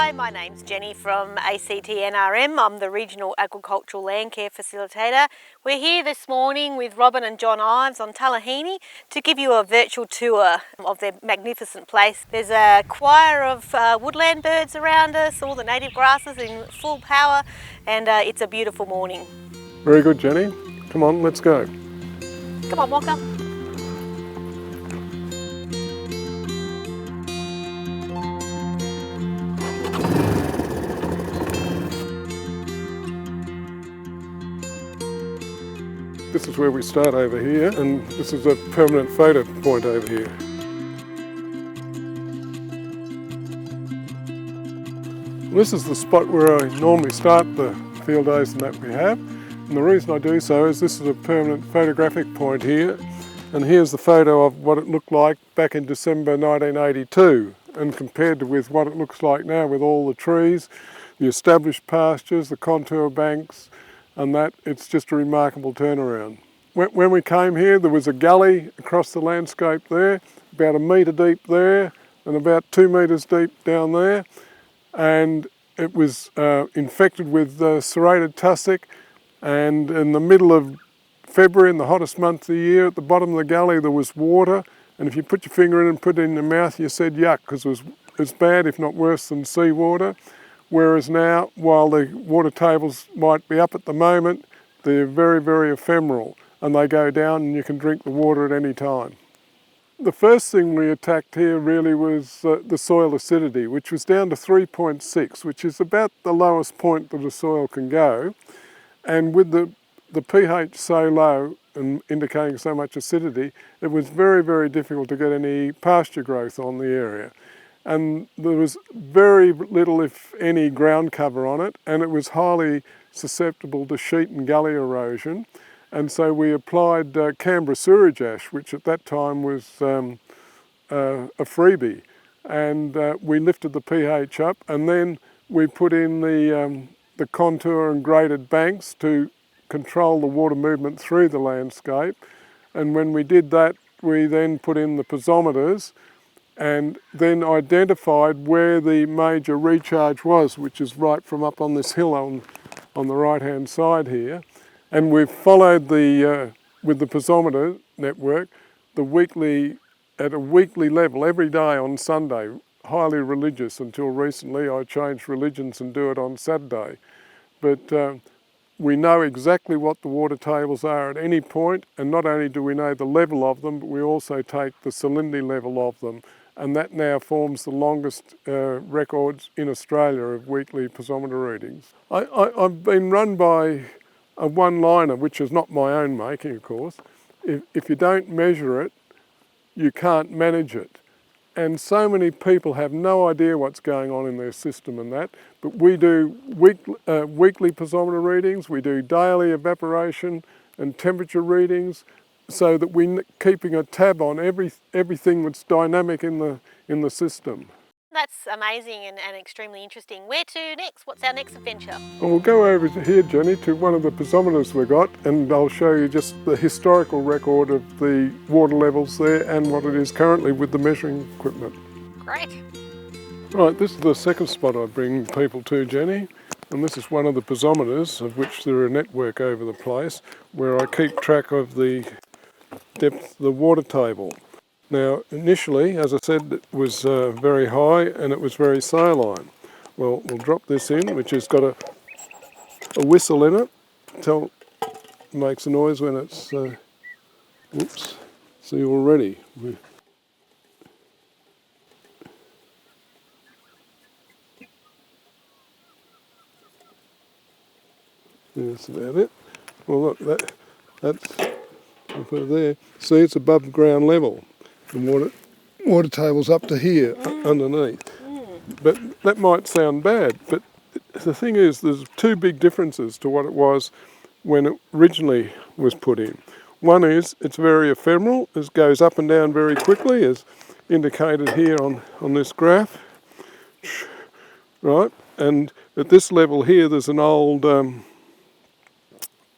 Hi, my name's Jenny from ACT-NRM. I'm the Regional Agricultural Land Care Facilitator. We're here this morning with Robin and John Ives on Talaheni to give you a virtual tour of their magnificent place. There's a choir of woodland birds around us, all the native grasses in full power, and it's a beautiful morning. Very good, Jenny. Come on, let's go. Come on, Walker. This is where we start over here, and this is a permanent photo point over here. This is the spot where I normally start the field days and that we have. And the reason I do so is this is a permanent photographic point here. And here's the photo of what it looked like back in December 1982. And compared with what it looks like now with all the trees, the established pastures, the contour banks, and that, it's just a remarkable turnaround. When we came here, there was a gully across the landscape there, about 1 metre deep there, and about 2 metres deep down there. And it was infected with serrated tussock, and in the middle of February, in the hottest month of the year, at the bottom of the gully there was water, and if you put your finger in and put it in your mouth, you said yuck, because it was as bad, if not worse, than seawater. Whereas now, while the water tables might be up at the moment, they're very, very ephemeral, and they go down and you can drink the water at any time. The first thing we attacked here really was the soil acidity, which was down to 3.6, which is about the lowest point that a soil can go. And with the pH so low and indicating so much acidity, it was very, very difficult to get any pasture growth on the area. And there was very little, if any, ground cover on it, and it was highly susceptible to sheet and gully erosion. And so we applied Canberra sewerage ash, which at that time was a freebie. And we lifted the pH up, and then we put in the contour and graded banks to control the water movement through the landscape. And when we did that, we then put in the piezometers, and then identified where the major recharge was, which is right from up on this hill on the right-hand side here. And we've followed with the piezometer network, at a weekly level, every day on Sunday, highly religious until recently. I changed religions and do it on Saturday. But we know exactly what the water tables are at any point, and not only do we know the level of them, but we also take the salinity level of them. And that now forms the longest records in Australia of weekly piezometer readings. I've been run by a one-liner, which is not my own making, of course. If you don't measure it, you can't manage it. And so many people have no idea what's going on in their system and that, but we do weekly piezometer readings, we do daily evaporation and temperature readings, so that we're keeping a tab on everything that's dynamic in the system. That's amazing and extremely interesting. Where to next? What's our next adventure? Well, we'll go over here, Jenny, to one of the piezometers we've got, and I'll show you just the historical record of the water levels there and what it is currently with the measuring equipment. Great. Right, this is the second spot I bring people to, Jenny, and this is one of the piezometers, of which there are a network over the place, where I keep track of the depth of the water table. Now, initially, as I said, it was very high and it was very saline. Well, we'll drop this in, which has got a whistle in it. Makes a noise when it's, oops, see already. That's about it. Well, look, that's, I'll put it there. See, it's above ground level. The water table's up to here, underneath. But that might sound bad, but the thing is, there's two big differences to what it was when it originally was put in. One is, it's very ephemeral. It goes up and down very quickly, as indicated here on this graph. Right, and at this level here, there's an old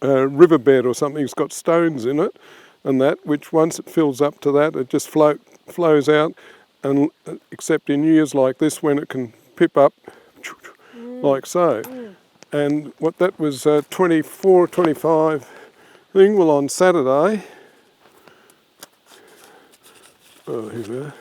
riverbed or something. It's got stones in it, and that, which once it fills up to that, it just flows out, and except in years like this when it can pip up like so. And what that was 24, 25 thing, well on Saturday, oh here we are,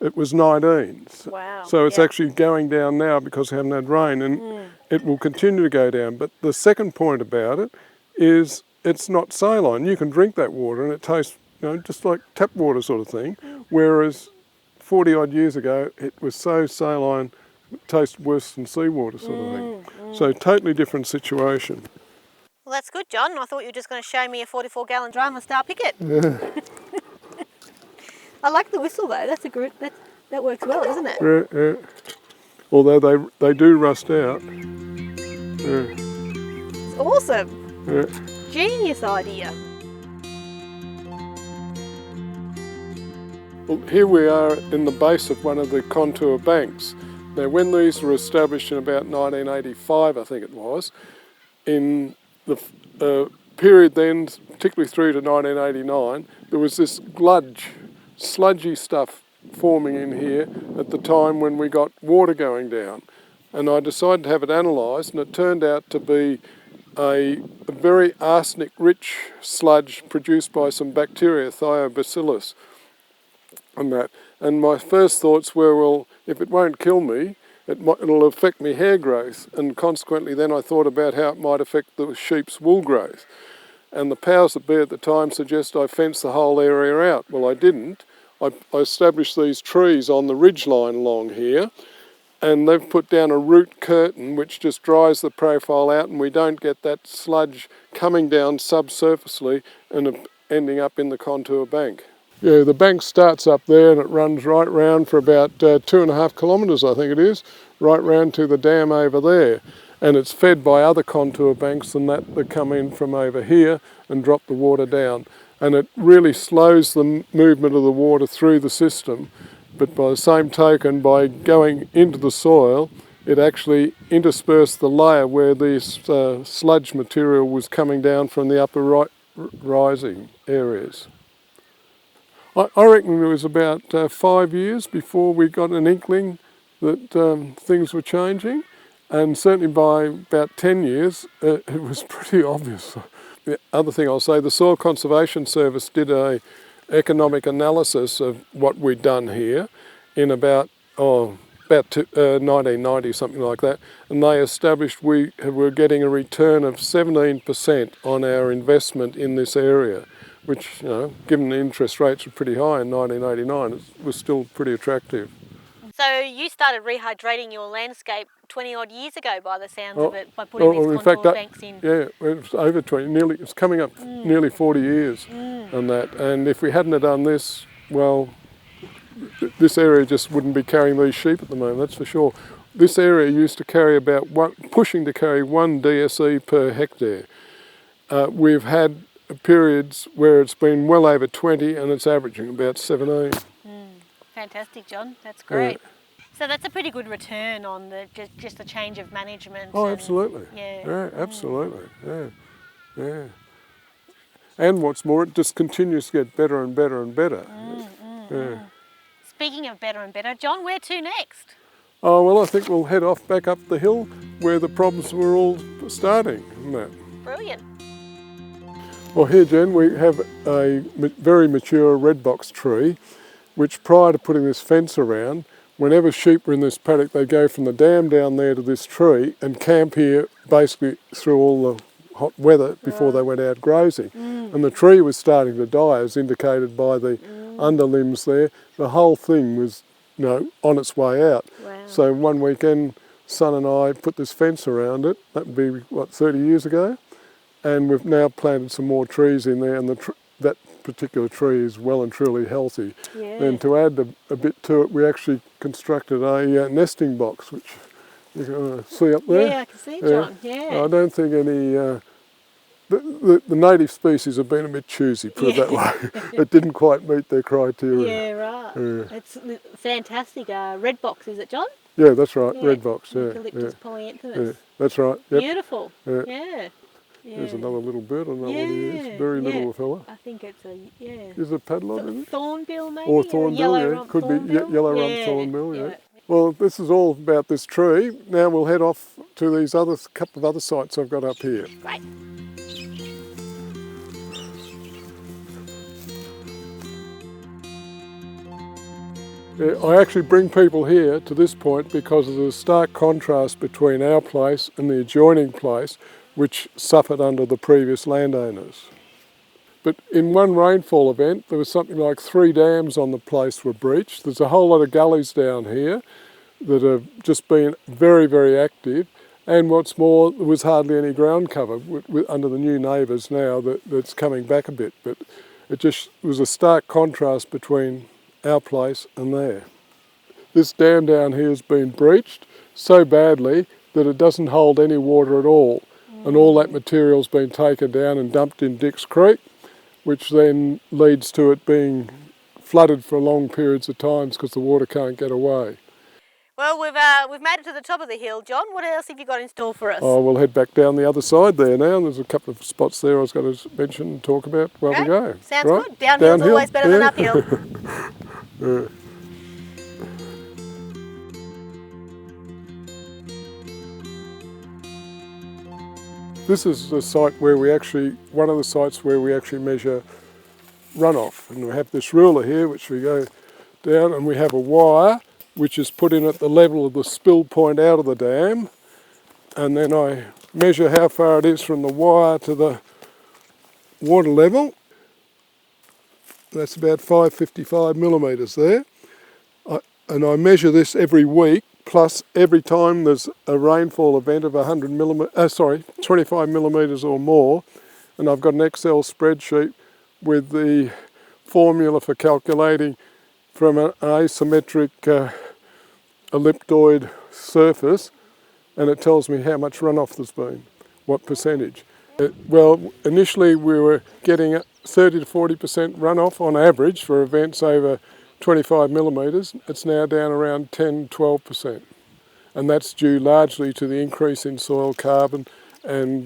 it was 19s. Wow. So it's actually going down now because we haven't had rain, and it will continue to go down. But the second point about it is it's not saline. You can drink that water and it tastes, just like tap water sort of thing, whereas 40 odd years ago it was so saline it tasted worse than seawater sort of thing. So totally different situation. Well, that's good, John. I thought you were just going to show me a 44-gallon drum and start picket. Yeah. I like the whistle though. That's a good. That works well, doesn't it? Yeah. Although they do rust out. Yeah. It's awesome. Yeah. Genius idea. Well, here we are in the base of one of the contour banks. Now, when these were established in about 1985, I think it was, in the period then, particularly through to 1989, there was this sludgy stuff forming in here at the time when we got water going down. And I decided to have it analysed, and it turned out to be a very arsenic-rich sludge produced by some bacteria, thiobacillus, and that. And my first thoughts were, well, if it won't kill me, it'll affect my hair growth, and consequently then I thought about how it might affect the sheep's wool growth. And the powers that be at the time suggest I fence the whole area out. Well, I didn't. I established these trees on the ridge line along here, and they've put down a root curtain which just dries the profile out, and we don't get that sludge coming down subsurfacely and ending up in the contour bank. Yeah, the bank starts up there and it runs right round for about 2.5 kilometres, I think it is, right round to the dam over there. And it's fed by other contour banks than that come in from over here and drop the water down. And it really slows the movement of the water through the system. But by the same token, by going into the soil, it actually interspersed the layer where this sludge material was coming down from the upper rising areas. I reckon it was about 5 years before we got an inkling that things were changing, and certainly by about 10 years it was pretty obvious. The other thing I'll say, the Soil Conservation Service did an economic analysis of what we'd done here in about 1990, something like that, and they established we were getting a return of 17% on our investment in this area, which, given the interest rates were pretty high in 1989, it was still pretty attractive. So you started rehydrating your landscape 20 odd years ago by the sounds of it, by putting these contour banks in. Yeah, it was over 20, it's coming up nearly 40 years on that. And if we hadn't have done this, well, this area just wouldn't be carrying these sheep at the moment, that's for sure. This area used to carry pushing to carry 1 DSE per hectare. We've had periods where it's been well over 20 and it's averaging about 17. Fantastic, John. That's great. So that's a pretty good return on just the change of management. Oh, absolutely. Yeah. Absolutely. Yeah. And what's more, it just continues to get better and better and better. Speaking of better and better, John, where to next? Oh, well, I think we'll head off back up the hill where the problems were all starting. Brilliant. Well, here, Jen, we have a very mature red box tree, which prior to putting this fence around, whenever sheep were in this paddock, they go from the dam down there to this tree and camp here basically through all the hot weather before they went out grazing. And the tree was starting to die, as indicated by the underlimbs there. The whole thing was, on its way out. Wow. So one weekend, son and I put this fence around it. That would be, 30 years ago? And we've now planted some more trees in there, and that particular tree is well and truly healthy. Yeah. And to add a bit to it, we actually constructed a nesting box, which you can see up there. Yeah, I can see, John. Yeah. I don't think any... the native species have been a bit choosy, put it that way. It didn't quite meet their criteria. Yeah, right. It's fantastic. Red box, is it, John? Yeah, that's right. Red box. Eucalyptus polyanthumus. Yeah, that's right. Yep. Beautiful. Yeah. There's another little bird on that one here. Very little fella. I think it's a, Is it a padlock? Thornbill maybe? Or thornbill, yellow rump Could thornbill? be yellow rump thornbill, Well, this is all about this tree. Now we'll head off to these couple of other sites I've got up here. Great. Yeah, I actually bring people here to this point because of the stark contrast between our place and the adjoining place, which suffered under the previous landowners. But in one rainfall event, there was something like 3 dams on the place were breached. There's a whole lot of gullies down here that have just been very, very active. And what's more, there was hardly any ground cover under the new Neighbours now that's coming back a bit. But it just was a stark contrast between our place and there. This dam down here has been breached so badly that it doesn't hold any water at all. And all that material's been taken down and dumped in Dix Creek, which then leads to it being flooded for long periods of times because the water can't get away. Well, we've made it to the top of the hill, John. What else have you got in store for us? Oh, we'll head back down the other side there now. There's a couple of spots there I was going to mention and talk about while we go. Sounds good. Downhill's always better than uphill. Yeah. This is the site where one of the sites where we actually measure runoff. And we have this ruler here, which we go down, and we have a wire which is put in at the level of the spill point out of the dam. And then I measure how far it is from the wire to the water level. That's about 555 millimetres there. And I measure this every week, plus every time there's a rainfall event of 25 millimetres or more. And I've got an Excel spreadsheet with the formula for calculating from an asymmetric ellipsoid surface, and it tells me how much runoff there's been, what percentage. Well, initially we were getting 30 to 40% runoff on average for events over 25 millimetres. It's now down around 10-12%, and that's due largely to the increase in soil carbon and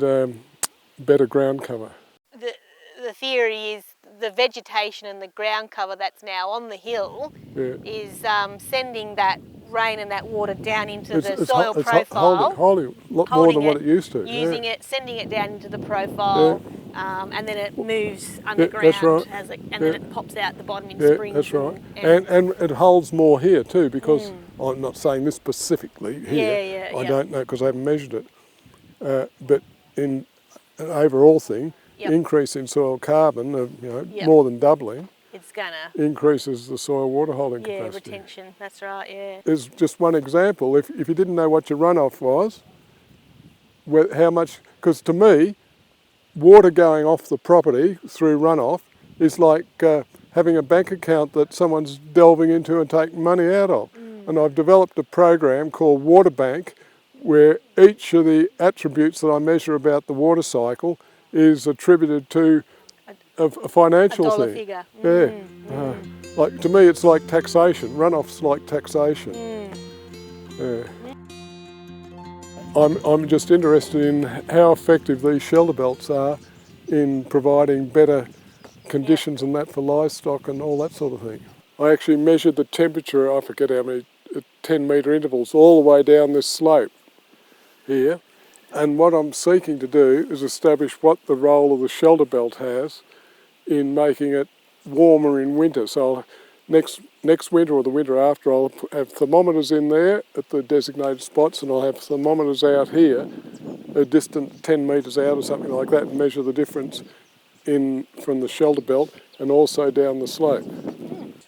better ground cover. The theory is the vegetation and the ground cover that's now on the hill is sending that rain and that water down into the soil profile. Holding a lot more than what it used to. Using it, sending it down into the profile, and then it moves underground that's right. and then it pops out the bottom in spring. That's right. And it holds more here too, because I'm not saying this specifically here. I don't know because I haven't measured it. But in an overall thing, increase in soil carbon, more than doubling, it's gonna increases the soil water holding capacity. Retention, that's right, yeah. There's just one example. If you didn't know what your runoff was, how much, because to me, water going off the property through runoff is like having a bank account that someone's delving into and taking money out of. And I've developed a program called Water Bank, where each of the attributes that I measure about the water cycle is attributed to a financial dollar thing. Figure. Like to me, it's like taxation. Runoff's like taxation. I'm just interested in how effective these shelter belts are in providing better conditions and that for livestock and all that sort of thing. I actually measured the temperature, I forget how many, 10 metre intervals all the way down this slope here. And what I'm seeking to do is establish what the role of the shelter belt has in making it warmer in winter. So next winter or the winter after, I'll have thermometers in there at the designated spots, and I'll have thermometers out here, a distant 10 metres out or something like that, and measure the difference from the shelter belt and also down the slope.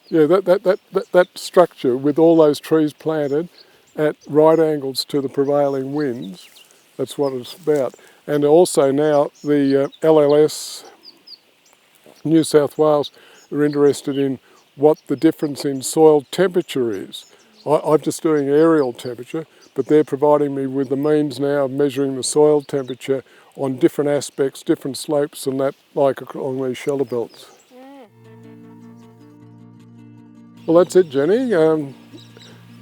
Yeah, that structure with all those trees planted at right angles to the prevailing winds, that's what it's about. And also now the LLS New South Wales are interested in what the difference in soil temperature is. I'm just doing aerial temperature, but they're providing me with the means now of measuring the soil temperature on different aspects, different slopes and that, like along these shelter belts. Well, that's it, Jenny.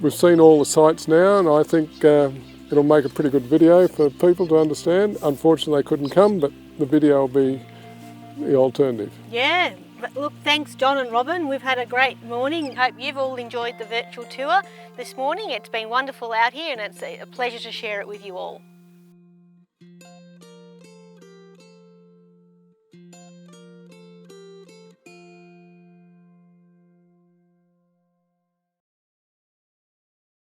We've seen all the sites now, and I think it'll make a pretty good video for people to understand. Unfortunately, they couldn't come, but the video will be the alternative. Yeah, But look, thanks John and Robin. We've had a great morning. Hope you've all enjoyed the virtual tour this morning. It's been wonderful out here and it's a pleasure to share it with you all.